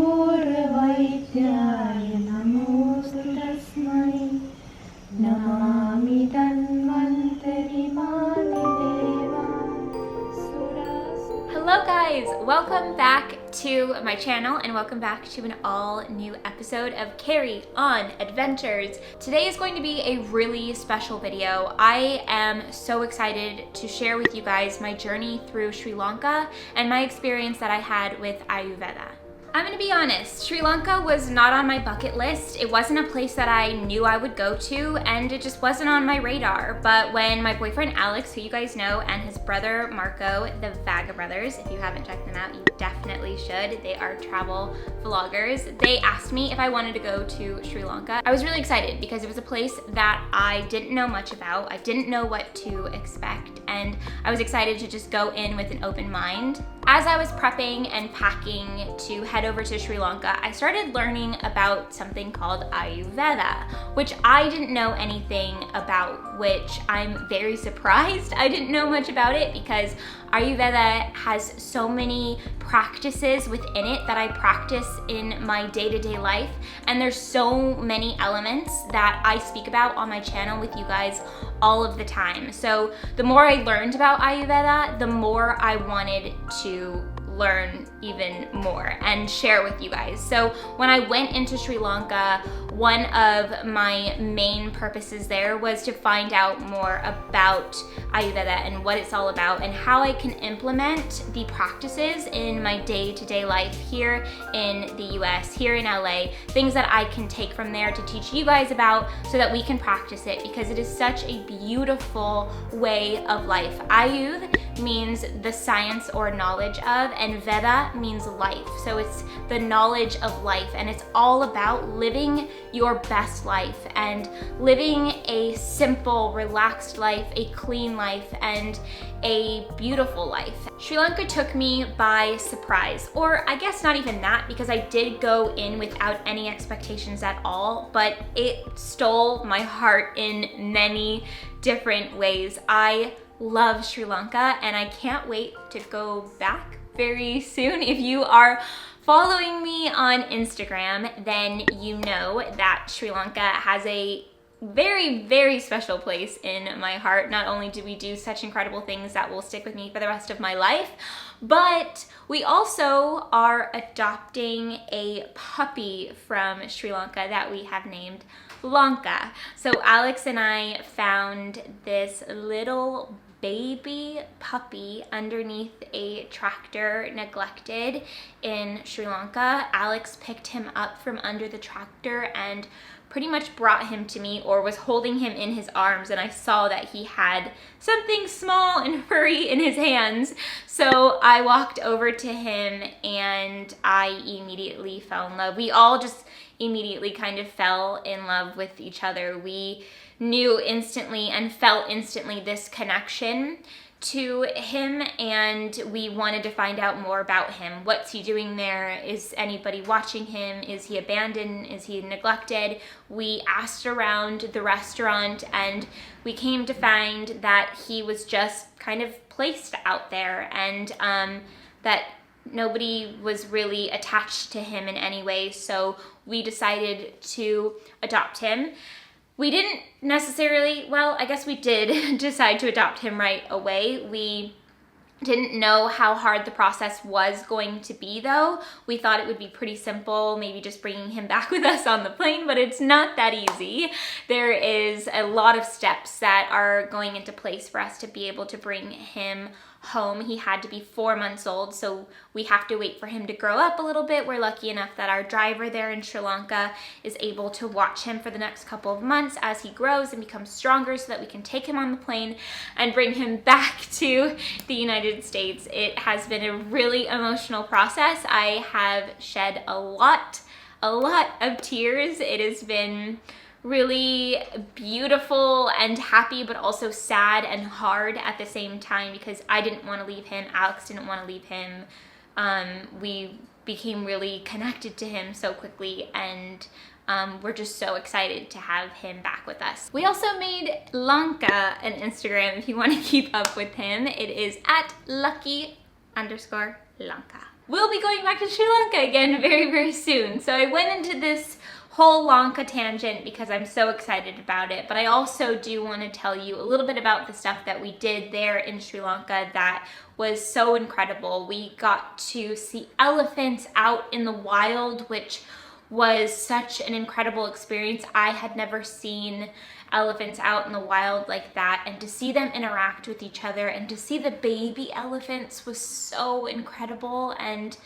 घोरवैद्याय नमोऽस्तु तस्मै Namami तन्वन्तरिमादिदेवा. Hello guys, welcome back to my channel and welcome back to an all new episode of Carrie on Adventures. Today is going to be a really special video. I am so excited to share with you guys my journey through Sri Lanka and my experience that I had with Ayurveda. I'm gonna be honest, Sri Lanka was not on my bucket list. It wasn't a place that I knew I would go to, and it just wasn't on my radar. But when my boyfriend Alex, who you guys know, and his brother Marco, the Vaga brothers, if you haven't checked them out, you definitely should. They are travel vloggers. They asked me if I wanted to go to Sri Lanka. I was really excited because it was a place that I didn't know much about. I didn't know what to expect, and I was excited to just go in with an open mind. As I was prepping and packing to head over to Sri Lanka, I started learning about something called Ayurveda, which I didn't know anything about, which I'm very surprised I didn't know much about it because Ayurveda has so many practices within it that I practice in my day-to-day life, and there's so many elements that I speak about on my channel with you guys all of the time. So the more I learned about Ayurveda, the more I wanted to learn even more and share with you guys. So when I went into Sri Lanka, one of my main purposes there was to find out more about Ayurveda and what it's all about and how I can implement the practices in my day-to-day life here in the US, here in LA, things that I can take from there to teach you guys about so that we can practice it, because it is such a beautiful way of life. Ayurveda means the science or knowledge of, and Veda means life. So it's the knowledge of life, and it's all about living your best life and living a simple, relaxed life, a clean life, and a beautiful life. Sri Lanka took me by surprise, or I guess not even that, because I did go in without any expectations at all, but it stole my heart in many different ways. I love Sri Lanka and I can't wait to go back very soon. If you are following me on Instagram, then you know that Sri Lanka has a very, very special place in my heart. Not only do we do such incredible things that will stick with me for the rest of my life, but we also are adopting a puppy from Sri Lanka that we have named Lanka. So Alex and I found this little baby puppy underneath a tractor, neglected in Sri Lanka. Alex picked him up from under the tractor and pretty much brought him to me, or was holding him in his arms, and I saw that he had something small and furry in his hands. So I walked over to him and I immediately fell in love. We all just immediately kind of fell in love with each other. We knew instantly and felt instantly this connection to him, and we wanted to find out more about him. What's he doing there? Is anybody watching him? Is he abandoned? Is he neglected? We asked around the restaurant and we came to find that he was just kind of placed out there, and that nobody was really attached to him in any way. So we decided to adopt him. We didn't necessarily, well, I guess we did decide to adopt him right away. We didn't know how hard the process was going to be, though. We thought it would be pretty simple, maybe just bringing him back with us on the plane, but it's not that easy. There is a lot of steps that are going into place for us to be able to bring him home. He had to be 4 months old, so we have to wait for him to grow up a little bit. We're lucky enough that our driver there in Sri Lanka is able to watch him for the next couple of months as he grows and becomes stronger, so that we can take him on the plane and bring him back to the United States. It has been a really emotional process. I have shed a lot of tears. It has been really beautiful and happy, but also sad and hard at the same time, because I didn't want to leave him. Alex didn't want to leave him. We became really connected to him so quickly, and we're just so excited to have him back with us. We also made Lanka an Instagram if you want to keep up with him. It is at lucky_Lanka. we'll be going back to Sri Lanka again very, very soon. So I went into this whole Lanka tangent because I'm so excited about it, but I also do want to tell you a little bit about the stuff that we did there in Sri Lanka that was so incredible. We got to see elephants out in the wild, which was such an incredible experience. I had never seen elephants out in the wild like that, and to see them interact with each other and to see the baby elephants was so incredible. And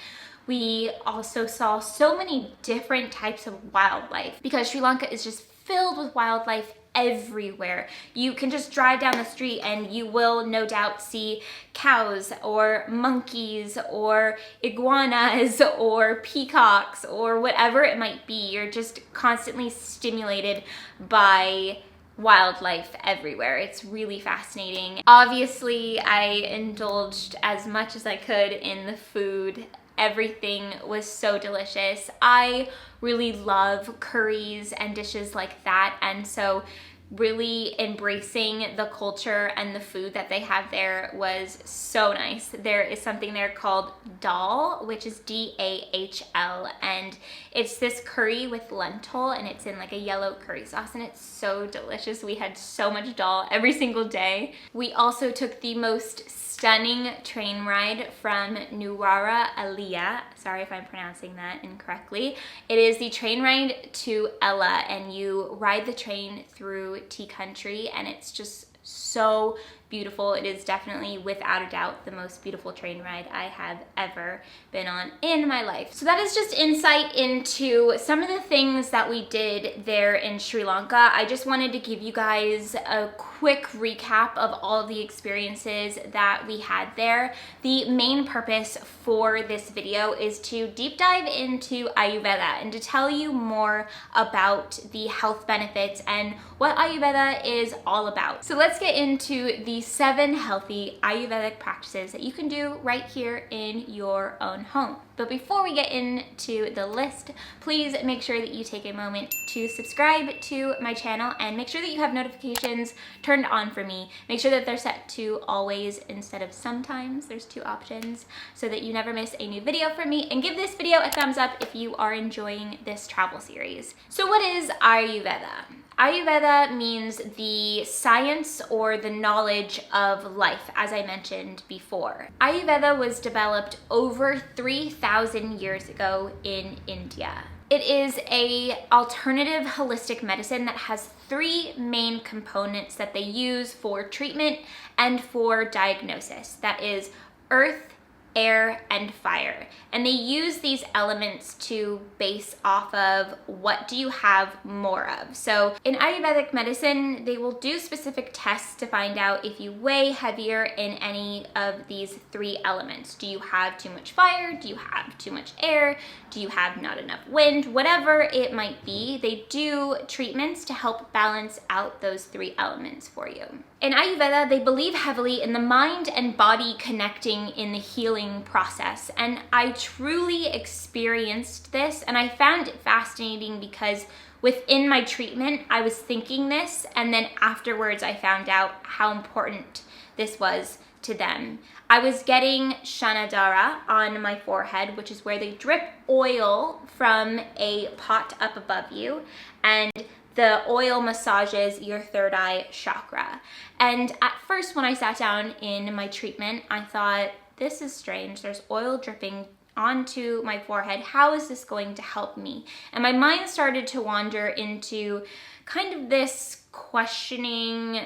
we also saw so many different types of wildlife because Sri Lanka is just filled with wildlife everywhere. You can just drive down the street and you will no doubt see cows or monkeys or iguanas or peacocks or whatever it might be. You're just constantly stimulated by wildlife everywhere. It's really fascinating. Obviously, I indulged as much as I could in the food. Everything was so delicious. I really love curries and dishes like that, and so really embracing the culture and the food that they have there was so nice. There is something there called dal, which is D-A-H-L, and it's this curry with lentil, and it's in like a yellow curry sauce, and it's so delicious. We had so much dal every single day. We also took the most stunning train ride from Nuwara Eliya. Sorry if I'm pronouncing that incorrectly. It is the train ride to Ella, and you ride the train through tea country, and it's just so beautiful. It is definitely, without a doubt, the most beautiful train ride I have ever been on in my life. So that is just insight into some of the things that we did there in Sri Lanka. I just wanted to give you guys a quick recap of all of the experiences that we had there. The main purpose for this video is to deep dive into Ayurveda and to tell you more about the health benefits and what Ayurveda is all about. So let's get into the 7 healthy Ayurvedic practices that you can do right here in your own home. But before we get into the list, please make sure that you take a moment to subscribe to my channel and make sure that you have notifications turned on for me. Make sure that they're set to always instead of sometimes. There's 2 options so that you never miss a new video from me, and give this video a thumbs up if you are enjoying this travel series. So what is Ayurveda? Ayurveda means the science or the knowledge of life, as I mentioned before. Ayurveda was developed over 3,000 years ago in India. It is an alternative holistic medicine that has 3 main components that they use for treatment and for diagnosis. That is earth, air, and fire. And they use these elements to base off of what do you have more of. So in Ayurvedic medicine, they will do specific tests to find out if you weigh heavier in any of these 3 elements. Do you have too much fire? Do you have too much air? Do you have not enough wind? Whatever it might be, they do treatments to help balance out those 3 elements for you. In Ayurveda, they believe heavily in the mind and body connecting in the healing process. And I truly experienced this, and I found it fascinating because within my treatment, I was thinking this, and then afterwards I found out how important this was to them. I was getting Shanadara on my forehead, which is where they drip oil from a pot up above you, and the oil massages your 3rd eye chakra. And at first when I sat down in my treatment, I thought, this is strange. There's oil dripping onto my forehead. How is this going to help me? And my mind started to wander into kind of this questioning,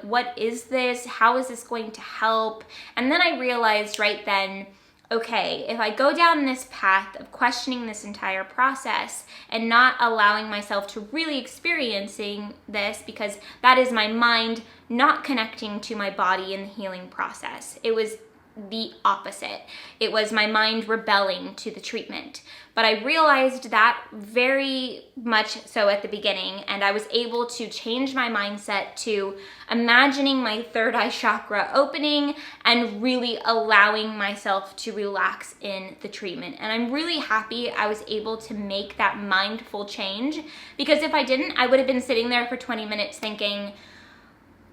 what is this? How is this going to help? And then I realized right then, okay, if I go down this path of questioning this entire process and not allowing myself to really experiencing this, because that is my mind not connecting to my body in the healing process. It was the opposite. It was my mind rebelling to the treatment. But I realized that very much so at the beginning, and I was able to change my mindset to imagining my 3rd eye chakra opening and really allowing myself to relax in the treatment. And I'm really happy I was able to make that mindful change, because if I didn't, I would have been sitting there for 20 minutes thinking,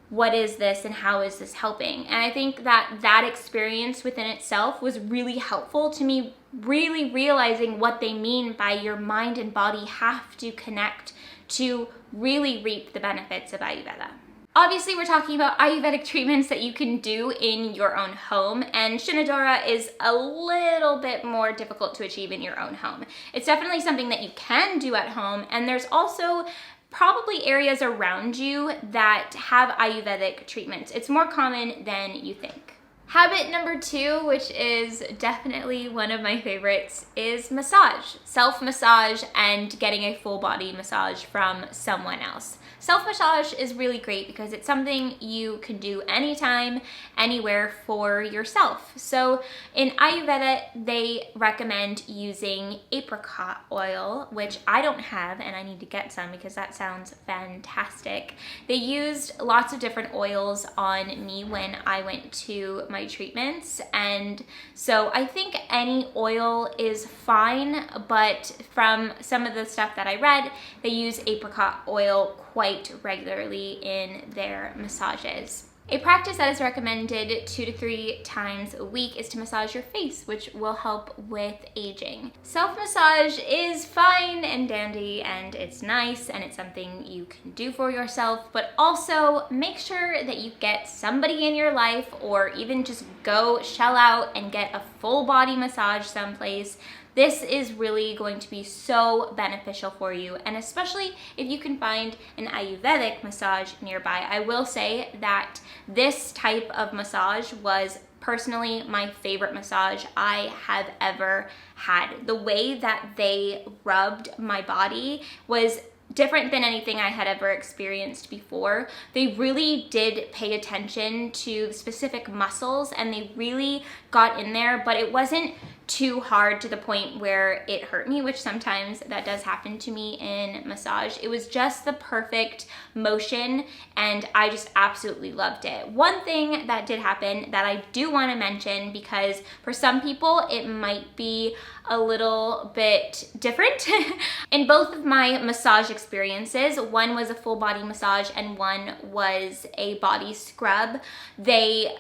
what is this and how is this helping? And I think that that experience within itself was really helpful to me, really realizing what they mean by your mind and body have to connect to really reap the benefits of Ayurveda. Obviously, we're talking about Ayurvedic treatments that you can do in your own home, and Shinadora is a little bit more difficult to achieve in your own home. It's definitely something that you can do at home, and there's also probably areas around you that have Ayurvedic treatments. It's more common than you think. Habit number 2, which is definitely one of my favorites, is massage. Self-massage and getting a full body massage from someone else. Self-massage is really great because it's something you can do anytime, anywhere for yourself. So in Ayurveda, they recommend using apricot oil, which I don't have and I need to get some because that sounds fantastic. They used lots of different oils on me when I went to my treatments, and so I think any oil is fine, but from some of the stuff that I read, they use apricot oil quite regularly in their massages. A practice that is recommended 2 to 3 times a week is to massage your face, which will help with aging. Self-massage is fine and dandy and it's nice and it's something you can do for yourself, but also make sure that you get somebody in your life or even just go shell out and get a full body massage someplace. This is really going to be so beneficial for you, and especially if you can find an Ayurvedic massage nearby. I will say that this type of massage was personally my favorite massage I have ever had. The way that they rubbed my body was different than anything I had ever experienced before. They really did pay attention to specific muscles and they really got in there, but it wasn't too hard to the point where it hurt me, which sometimes that does happen to me in massage. It was just the perfect motion and I just absolutely loved it. One thing that did happen that I do want to mention, because for some people it might be a little bit different. In both of my massage experiences, one was a full body massage and one was a body scrub. They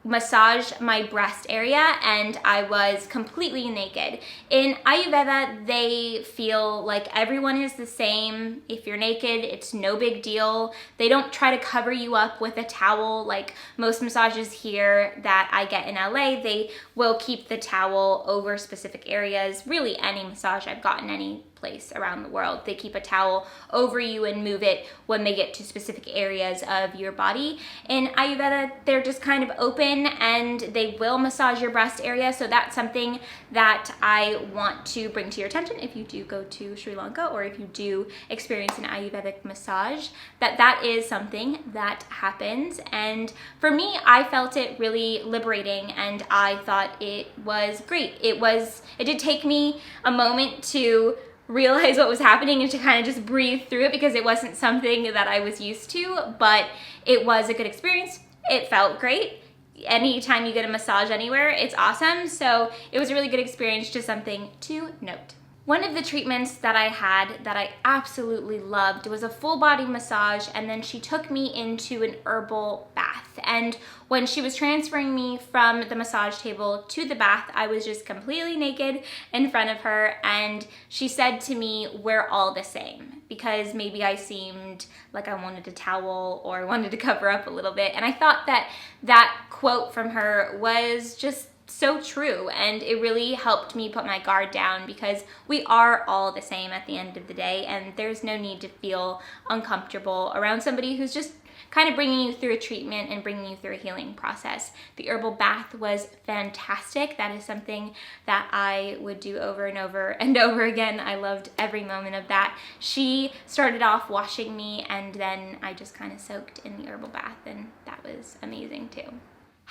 massaged my breast area and I was completely naked. In Ayurveda, they feel like everyone is the same. If you're naked, it's no big deal. They don't try to cover you up with a towel like most massages here that I get in LA. They will keep the towel over specific areas. Really, any massage I've gotten any place around the world, they keep a towel over you and move it when they get to specific areas of your body. In Ayurveda, they're just kind of open and they will massage your breast area. So that's something that I want to bring to your attention if you do go to Sri Lanka or if you do experience an Ayurvedic massage, that is something that happens. And for me, I felt it really liberating and I thought it was great. It did take me a moment to realize what was happening and to kind of just breathe through it because it wasn't something that I was used to, but it was a good experience. It felt great. Anytime you get a massage anywhere, it's awesome. So it was a really good experience, just something to note. One of the treatments that I had that I absolutely loved was a full body massage, and then she took me into an herbal bath. And when she was transferring me from the massage table to the bath, I was just completely naked in front of her, and she said to me, "We're all the same," because maybe I seemed like I wanted a towel or wanted to cover up a little bit. And I thought that that quote from her was just so true, and it really helped me put my guard down because we are all the same at the end of the day, and there's no need to feel uncomfortable around somebody who's just kind of bringing you through a treatment and bringing you through a healing process. The herbal bath was fantastic. That is something that I would do over and over and over again. I loved every moment of that. She started off washing me and then I just kind of soaked in the herbal bath, and that was amazing too.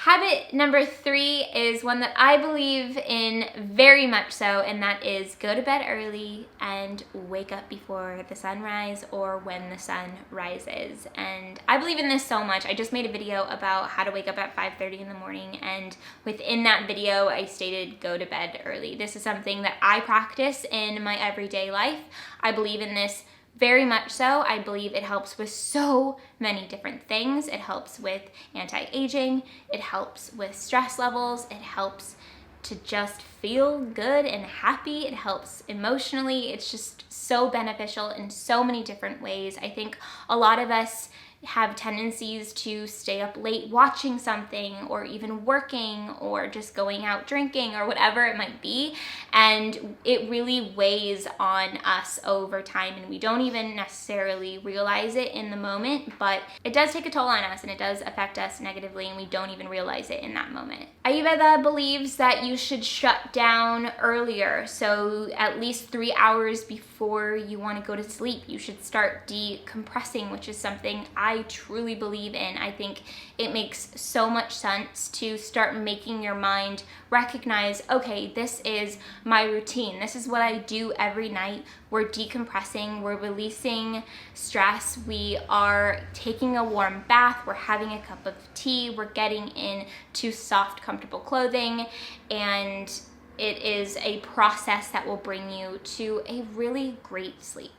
Habit number 3 is one that I believe in very much so, and that is go to bed early and wake up before the sunrise or when the sun rises. And I believe in this so much. I just made a video about how to wake up at 5:30 in the morning, and within that video I stated go to bed early. This is something that I practice in my everyday life. I believe in this Very much so. I believe it helps with so many different things. It helps with anti-aging, it helps with stress levels, it helps to just feel good and happy. It helps emotionally. It's just so beneficial in so many different ways. I think a lot of us have tendencies to stay up late watching something, or even working, or just going out drinking, or whatever it might be, and it really weighs on us over time, and we don't even necessarily realize it in the moment, but it does take a toll on us and it does affect us negatively, and we don't even realize it in that moment. Ayurveda believes that you should shut down earlier, so at least 3 hours before you want to go to sleep, you should start decompressing, which is something I truly believe in. I think it makes so much sense to start making your mind recognize, okay, this is my routine. This is what I do every night. We're decompressing, we're releasing stress, we are taking a warm bath, we're having a cup of tea, we're getting into soft, comfortable clothing, and it is a process that will bring you to a really great sleep.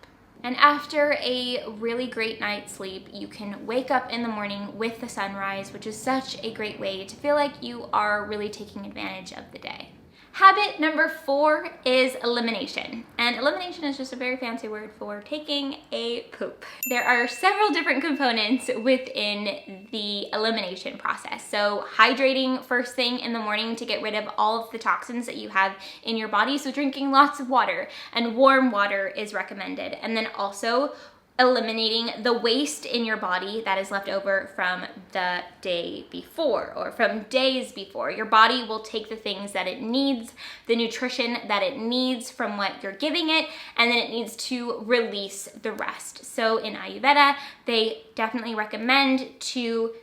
And after a really great night's sleep, you can wake up in the morning with the sunrise, which is such a great way to feel like you are really taking advantage of the day. Habit number 4 is elimination. And elimination is just a very fancy word for taking a poop. There are several different components within the elimination process. So hydrating first thing in the morning to get rid of all of the toxins that you have in your body. So drinking lots of water, and warm water is recommended. And then also eliminating the waste in your body that is left over from the day before or from days before. Your body will take the things that it needs, the nutrition that it needs from what you're giving it, and then it needs to release the rest. So in Ayurveda, they definitely recommend to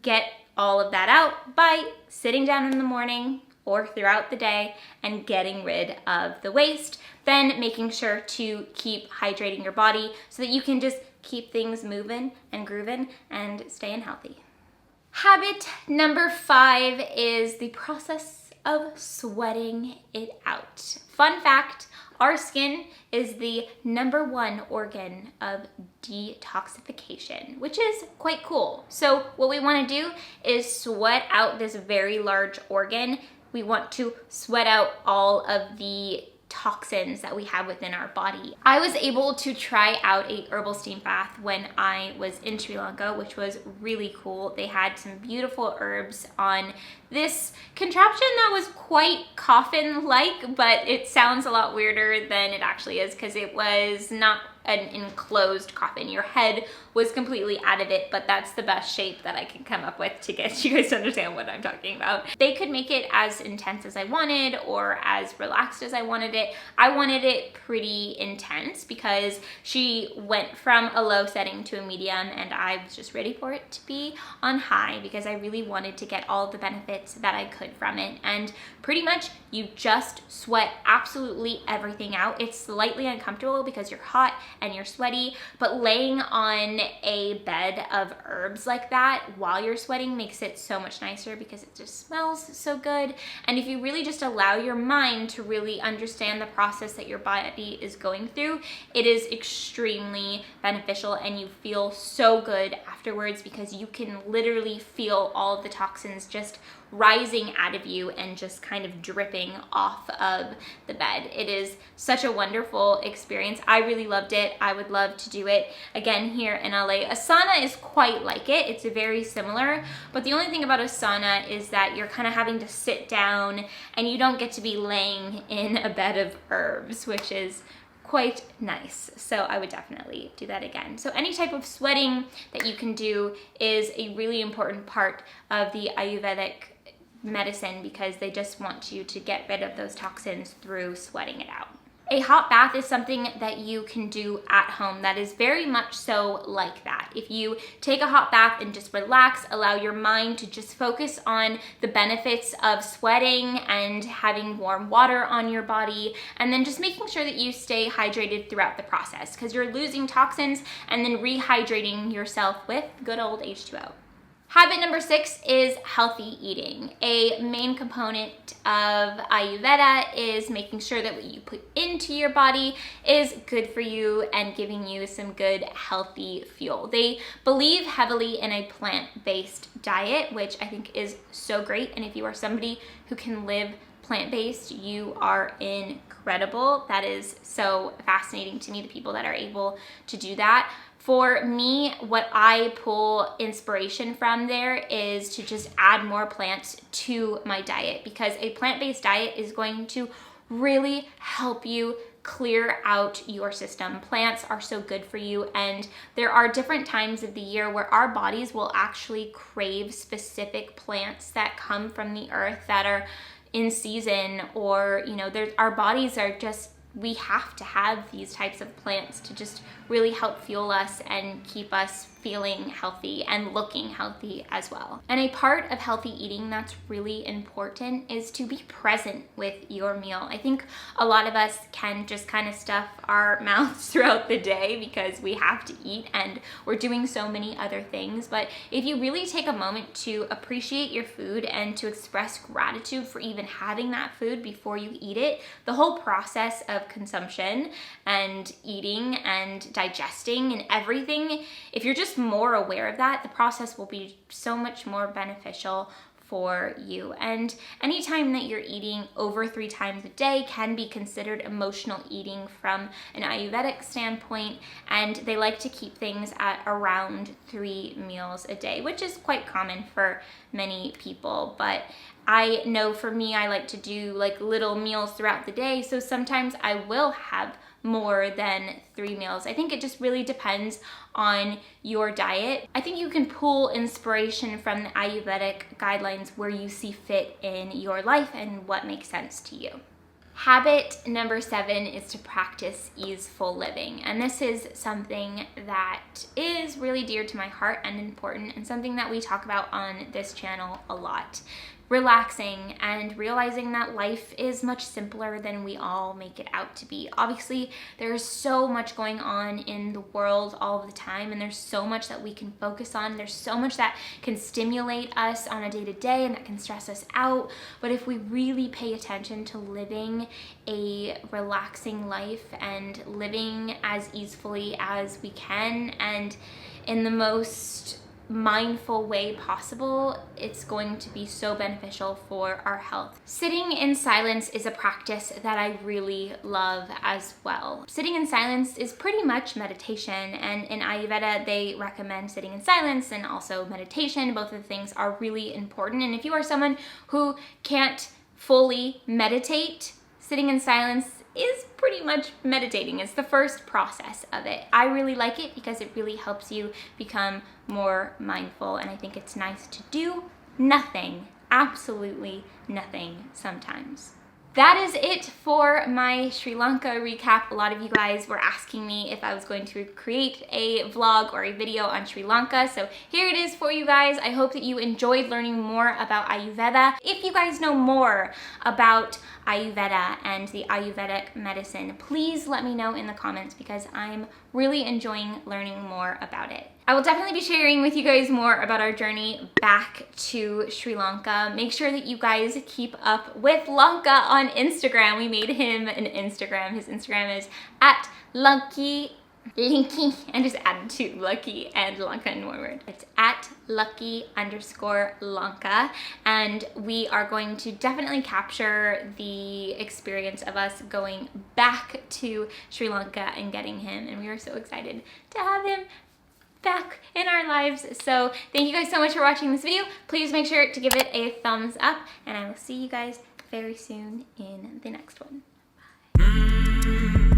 get all of that out by sitting down in the morning or throughout the day and getting rid of the waste, then making sure to keep hydrating your body so that you can just keep things moving and grooving and staying healthy. Habit number 5 is the process of sweating it out. Fun fact, our skin is the #1 organ of detoxification, which is quite cool. So what we want to do is sweat out this very large organ. We want to sweat out all of the toxins that we have within our body. I was able to try out a herbal steam bath when I was in Sri Lanka, which was really cool. They had some beautiful herbs on this contraption that was quite coffin-like, but it sounds a lot weirder than it actually is because it was not an enclosed coffin. Your head was completely out of it, but that's the best shape that I can come up with to get you guys to understand what I'm talking about. They could make it as intense as I wanted or as relaxed as I wanted it. I wanted it pretty intense because she went from a low setting to a medium, and I was just ready for it to be on high because I really wanted to get all the benefits that I could from it. And pretty much you just sweat absolutely everything out. It's slightly uncomfortable because you're hot and you're sweaty, but laying on a bed of herbs like that while you're sweating makes it so much nicer because it just smells so good. And if you really just allow your mind to really understand the process that your body is going through, it is extremely beneficial, and you feel so good afterwards because you can literally feel all of the toxins just rising out of you and just kind of dripping off of the bed. It is such a wonderful experience. I really loved it. I would love to do it again here in LA. A sauna is quite like it. It's very similar, but the only thing about a sauna is that you're kind of having to sit down and you don't get to be laying in a bed of herbs, which is quite nice. So I would definitely do that again. So any type of sweating that you can do is a really important part of the Ayurvedic medicine because they just want you to get rid of those toxins through sweating it out. A hot bath is something that you can do at home that is very much so like that. If you take a hot bath and just relax, allow your mind to just focus on the benefits of sweating and having warm water on your body, and then just making sure that you stay hydrated throughout the process because you're losing toxins and then rehydrating yourself with good old H2O. Habit number 6 is healthy eating. A main component of Ayurveda is making sure that what you put into your body is good for you and giving you some good healthy fuel. They believe heavily in a plant-based diet, which I think is so great. And if you are somebody who can live plant-based, you are incredible. That is so fascinating to me, the people that are able to do that. For me, what I pull inspiration from there is to just add more plants to my diet, because a plant-based diet is going to really help you clear out your system. Plants are so good for you, and there are different times of the year where our bodies will actually crave specific plants that come from the earth that are in season, or our bodies are just, we have to have these types of plants to just really help fuel us and keep us feeling healthy and looking healthy as well. And a part of healthy eating that's really important is to be present with your meal. I think a lot of us can just kind of stuff our mouths throughout the day because we have to eat and we're doing so many other things. But if you really take a moment to appreciate your food and to express gratitude for even having that food before you eat it, the whole process of consumption and eating and digesting and everything, if you're just more aware of that, the process will be so much more beneficial for you. And anytime that you're eating over 3 times a day can be considered emotional eating from an Ayurvedic standpoint, and they like to keep things at around 3 meals a day, which is quite common for many people. But I know for me, I like to do like little meals throughout the day, so sometimes I will have more than 3 meals. I think it just really depends on your diet. I think you can pull inspiration from the Ayurvedic guidelines where you see fit in your life and what makes sense to you. Habit number 7 is to practice easeful living. And this is something that is really dear to my heart and important, and something that we talk about on this channel a lot. Relaxing and realizing that life is much simpler than we all make it out to be. Obviously, there's so much going on in the world all of the time, and there's so much that we can focus on. There's so much that can stimulate us on a day-to-day and that can stress us out. But if we really pay attention to living a relaxing life and living as easefully as we can and in the most mindful way possible, it's going to be so beneficial for our health. Sitting in silence is a practice that I really love as well. Sitting in silence is pretty much meditation, and in Ayurveda they recommend sitting in silence and also meditation. Both of the things are really important, and if you are someone who can't fully meditate, sitting in silence is pretty much meditating. It's the first process of it. I really like it because it really helps you become more mindful, and I think it's nice to do nothing, absolutely nothing sometimes. That is it for my Sri Lanka recap. A lot of you guys were asking me if I was going to create a vlog or a video on Sri Lanka, so here it is for you guys. I hope that you enjoyed learning more about Ayurveda. If you guys know more about Ayurveda and the Ayurvedic medicine, please let me know in the comments because I'm really enjoying learning more about it. I will definitely be sharing with you guys more about our journey back to Sri Lanka. Make sure that you guys keep up with Lanka on Instagram. We made him an Instagram. His Instagram is @Linky, and just added to Lucky and Lanka in one word. It's @Lucky_Lanka, and we are going to definitely capture the experience of us going back to Sri Lanka and getting him, and we are so excited to have him back in our lives. So thank you guys so much for watching this video. Please make sure to give it a thumbs up, and I will see you guys very soon in the next one. Bye.